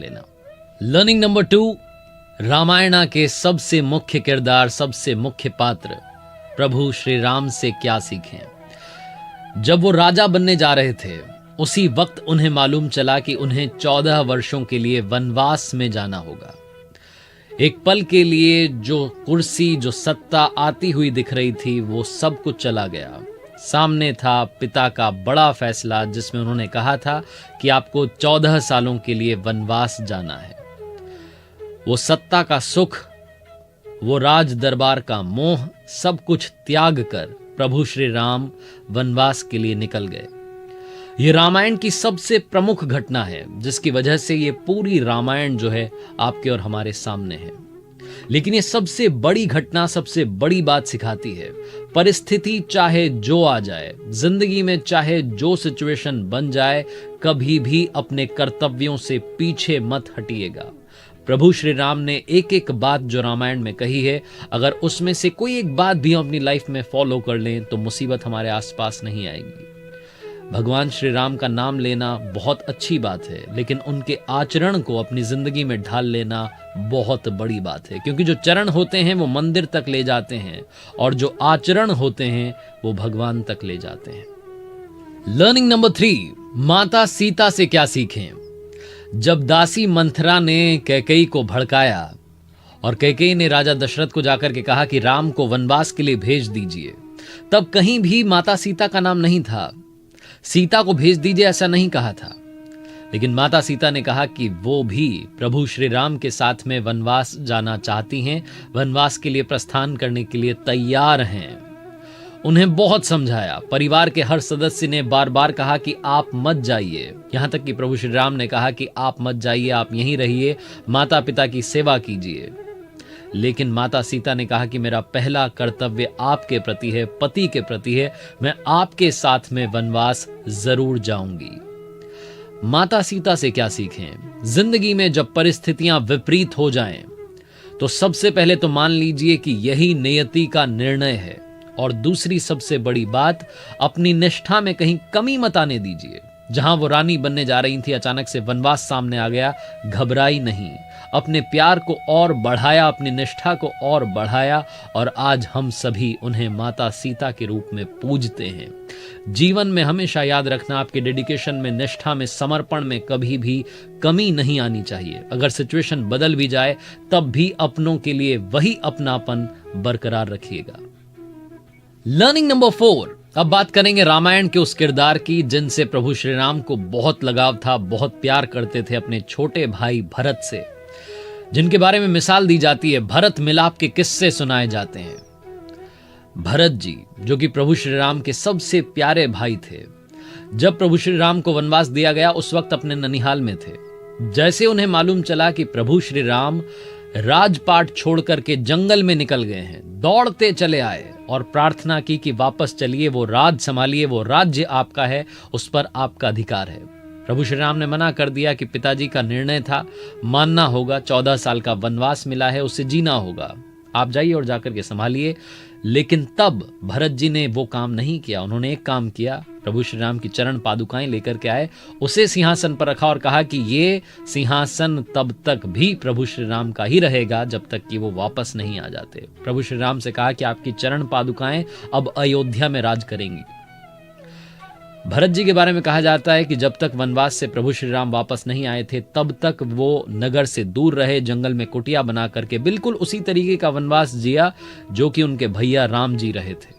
लेना। Learning number 2, Ramayana के सबसे मुख्य किरदार, सबसे मुख्य पात्र प्रभु श्री राम से क्या सीखें। जब वो राजा बनने जा रहे थे उसी वक्त उन्हें मालूम चला कि उन्हें 14 वर्षों के लिए वनवास में जाना होगा। एक पल के लिए जो कुर्सी, जो सत्ता आती हुई दिख रही थी, वो सब कुछ चला गया। सामने था पिता का बड़ा फैसला जिसमें उन्होंने कहा था कि आपको 14 सालों के लिए वनवास जाना है। वो सत्ता का सुख, वो राज दरबार का मोह, सब कुछ त्याग कर प्रभु श्री राम वनवास के लिए निकल गए। ये रामायण की सबसे प्रमुख घटना है जिसकी वजह से ये पूरी रामायण जो है आपके और हमारे सामने है। लेकिन ये सबसे बड़ी घटना, सबसे बड़ी बात सिखाती है, परिस्थिति चाहे जो आ जाए, जिंदगी में चाहे जो सिचुएशन बन जाए, कभी भी अपने कर्तव्यों से पीछे मत हटिएगा। प्रभु श्री राम ने एक एक बात जो रामायण में कही है, अगर उसमें से कोई एक बात भी हम अपनी लाइफ में फॉलो कर लें तो मुसीबत हमारे आसपास नहीं आएगी। भगवान श्री राम का नाम लेना बहुत अच्छी बात है, लेकिन उनके आचरण को अपनी जिंदगी में ढाल लेना बहुत बड़ी बात है, क्योंकि जो चरण होते हैं वो मंदिर तक ले जाते हैं और जो आचरण होते हैं वो भगवान तक ले जाते हैं। लर्निंग नंबर 3, माता सीता से क्या सीखें। जब दासी मंथरा ने कैकेयी को भड़काया और कैकेयी ने राजा दशरथ को जाकर के कहा कि राम को वनवास के लिए भेज दीजिए, तब कहीं भी माता सीता का नाम नहीं था। सीता को भेज दीजिए ऐसा नहीं कहा था, लेकिन माता सीता ने कहा कि वो भी प्रभु श्री राम के साथ में वनवास जाना चाहती हैं, वनवास के लिए प्रस्थान करने के लिए तैयार हैं। उन्हें बहुत समझाया, परिवार के हर सदस्य ने बार बार कहा कि आप मत जाइए, यहां तक कि प्रभु श्री राम ने कहा कि आप मत जाइए, आप यहीं रहिए, माता पिता की सेवा कीजिए। लेकिन माता सीता ने कहा कि मेरा पहला कर्तव्य आपके प्रति है, पति के प्रति है, मैं आपके साथ में वनवास जरूर जाऊंगी। माता सीता से क्या सीखें। जिंदगी में जब परिस्थितियां विपरीत हो जाएं, तो सबसे पहले तो मान लीजिए कि यही नियति का निर्णय है, और दूसरी सबसे बड़ी बात, अपनी निष्ठा में कहीं कमी मत आने दीजिए। जहां वो रानी बनने जा रही थी, अचानक से वनवास सामने आ गया, घबराई नहीं, अपने प्यार को और बढ़ाया, अपनी निष्ठा को और बढ़ाया, और आज हम सभी उन्हें माता सीता के रूप में पूजते हैं। जीवन में हमेशा याद रखना, आपके डेडिकेशन में, निष्ठा में, समर्पण में कभी भी कमी नहीं आनी चाहिए। अगर सिचुएशन बदल भी जाए तब भी अपनों के लिए वही अपनापन बरकरार रखिएगा। लर्निंग नंबर 4, अब बात करेंगे रामायण के उस किरदार की जिनसे प्रभु श्री राम को बहुत लगाव था, बहुत प्यार करते थे, अपने छोटे भाई भरत से, जिनके बारे में मिसाल दी जाती है, भरत मिलाप के किस्से सुनाए जाते हैं। भरत जी जो कि प्रभु श्री राम के सबसे प्यारे भाई थे, जब प्रभु श्री राम को वनवास दिया गया उस वक्त अपने ननिहाल में थे। जैसे उन्हें मालूम चला कि प्रभु श्री राम राजपाट छोड़ करके जंगल में निकल गए हैं, दौड़ते चले आए और प्रार्थना की कि वापस चलिए, वो राज संभालिए, वो राज्य आपका है, उस पर आपका अधिकार है। प्रभु श्री राम ने मना कर दिया कि पिताजी का निर्णय था, मानना होगा, 14 साल का वनवास मिला है, उसे जीना होगा, आप जाइए और जाकर के संभालिए। लेकिन तब भरत जी ने वो काम नहीं किया। उन्होंने एक काम किया, प्रभु श्री राम की चरण पादुकाएं लेकर के आए, उसे सिंहासन पर रखा और कहा कि ये सिंहासन तब तक भी प्रभु श्री राम का ही रहेगा जब तक कि वो वापस नहीं आ जाते। प्रभु श्री राम से कहा कि आपकी चरण पादुकाएं अब अयोध्या में राज करेंगी। भरत जी के बारे में कहा जाता है कि जब तक वनवास से प्रभु श्री राम वापस नहीं आए थे तब तक वो नगर से दूर रहे, जंगल में कुटिया बना करके बिल्कुल उसी तरीके का वनवास जिया जो कि उनके भैया राम जी रहे थे।